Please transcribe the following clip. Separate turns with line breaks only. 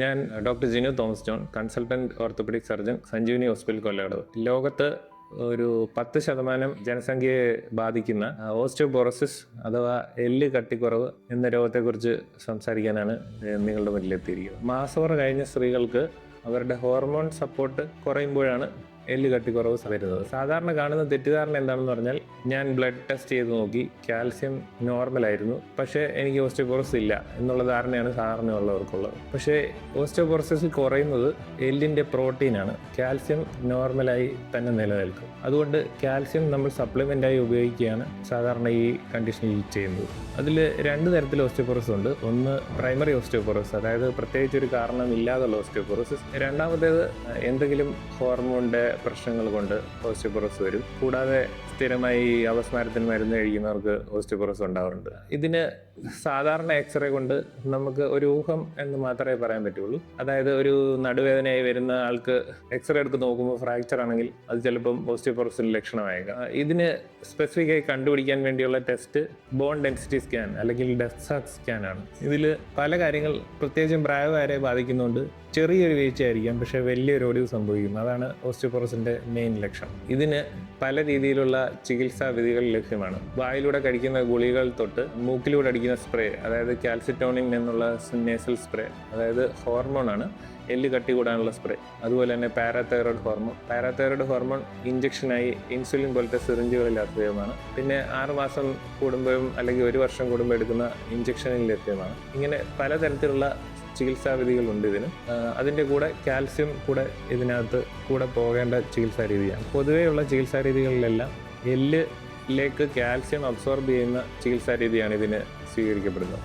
ഞാൻ doctor Jinu Thomas John, consultant orthopaedic surgeon, Sanjeevani hospital Kollakadavu. ലോകത്ത് ഒരു 10% ജനസംഖ്യയെ ബാധിക്കുന്ന ഓസ്റ്റിയോപോറോസിസ് അഥവാ എല്ല് കട്ടിക്കുറവ് എന്ന രോഗത്തെക്കുറിച്ച് സംസാരിക്കാനാണ് നിങ്ങളുടെ മുന്നിലെത്തിയിരിക്കുന്നത്. മാസോറ കഴിഞ്ഞ സ്ത്രീകൾക്ക് അവരുടെ ഹോർമോൺ സപ്പോർട്ട് കുറയുമ്പോഴാണ് എല്ല് കട്ടിക്കുറവ് വരുന്നത്. സാധാരണ കാണുന്ന തെറ്റിദ്ധാരണ എന്താണെന്ന് പറഞ്ഞാൽ, ഞാൻ ബ്ലഡ് ടെസ്റ്റ് ചെയ്ത് നോക്കി, കാൽസ്യം നോർമലായിരുന്നു, പക്ഷേ എനിക്ക് ഓസ്റ്റിയോപോറോസിസ് ഇല്ല എന്നുള്ള ധാരണയാണ് സാധാരണ ഉള്ളവർക്കുള്ളത്. പക്ഷേ ഓസ്റ്റിയോപോറോസിസ് കുറയുന്നത് എല്ലിൻ്റെ പ്രോട്ടീനാണ്. കാൽസ്യം നോർമലായി തന്നെ നിലനിൽക്കും. അതുകൊണ്ട് കാൽസ്യം നമ്മൾ സപ്ലിമെൻ്റായി ഉപയോഗിക്കുകയാണ് സാധാരണ ഈ കണ്ടീഷനിൽ ചെയ്യുന്നത്. അതിൽ 2 തരത്തിൽ ഓസ്റ്റിയോപോറോസിസ് ഉണ്ട്. ഒന്ന് പ്രൈമറി ഓസ്റ്റിയോപോറോസിസ്, അതായത് പ്രത്യേകിച്ച് ഒരു കാരണമില്ലാതുള്ള ഓസ്റ്റിയോപോറോസിസ്. രണ്ടാമത്തേത് എന്തെങ്കിലും ഹോർമോണിൻ്റെ പ്രശ്നങ്ങൾ കൊണ്ട് ഓസ്റ്റിയോപോറോസിസ് വരും. കൂടാതെ സ്ഥിരമായി അപസ്മാരത്തിന് മരുന്ന് കഴിക്കുന്നവർക്ക് ഓസ്റ്റിയോപോറോസിസ് ഉണ്ടാവാറുണ്ട്. ഇതിന് സാധാരണ എക്സ്റേ കൊണ്ട് നമുക്ക് ഒരു ഊഹം എന്ന് മാത്രമേ പറയാൻ പറ്റുള്ളൂ. അതായത് ഒരു നടുവേദനയായി വരുന്ന ആൾക്ക് എക്സ്റേ എടുത്ത് നോക്കുമ്പോൾ ഫ്രാക്ചർ ആണെങ്കിൽ അത് ചിലപ്പം ഓസ്റ്റിയോപോറോസിസിന്റെ ലക്ഷണമായേക്കാം. ഇതിന് സ്പെസിഫിക് ആയി കണ്ടുപിടിക്കാൻ വേണ്ടിയുള്ള ടെസ്റ്റ് ബോൺ ഡെൻസിറ്റി സ്കാൻ അല്ലെങ്കിൽ ഡെക്സാക് സ്കാൻ ആണ്. ഇതിൽ പല കാര്യങ്ങൾ പ്രത്യേകിച്ചും പ്രായമാരെ ബാധിക്കുന്നുണ്ട്. ചെറിയൊരു വീഴ്ചയായിരിക്കാം, പക്ഷേ വലിയൊരു ഒടിവ് സംഭവിക്കും. അതാണ് ഓസ്റ്റിയോപോറോസിന്റെ മെയിൻ ലക്ഷണം. ഇതിന് പല രീതിയിലുള്ള ചികിത്സാ വിധികൾ ലഭ്യമാണ്. വായിലൂടെ കഴിക്കുന്ന ഗുളികൾ തൊട്ട് മൂക്കിലൂടെ അടിക്കുന്ന സ്പ്രേ, അതായത് കാൽസിറ്റോണിൻ എന്നുള്ള നേസൽ സ്പ്രേ, അതായത് ഹോർമോണാണ്, എല്ല് കട്ടി കൂടാനുള്ള സ്പ്രേ. അതുപോലെ തന്നെ പാരാതൈറോയ്ഡ് ഹോർമോൺ ഇഞ്ചക്ഷനായി ഇൻസുലിൻ പോലത്തെ സിറിഞ്ചുകളിൽ ലഭ്യമാണ്. പിന്നെ 6 മാസം കൂടുമ്പോഴും അല്ലെങ്കിൽ 1 വർഷം കൂടുമ്പോൾ എടുക്കുന്ന ഇഞ്ചക്ഷനിൽ ലഭ്യമാണ്. ഇങ്ങനെ പലതരത്തിലുള്ള ചികിത്സാവിധികളുണ്ട് ഇതിന്. അതിൻ്റെ കൂടെ കാൽസ്യം കൂടെ ഇതിനകത്ത് കൂടെ പോകേണ്ട ചികിത്സാ രീതിയാണ്. പൊതുവെയുള്ള ചികിത്സാ രീതികളിലെല്ലാം എല്ലിലേക്ക് കാൽസ്യം അബ്സോർബ് ചെയ്യുന്ന ചികിത്സാ രീതിയാണ് ഇതിന് സ്വീകരിക്കപ്പെടുന്നത്.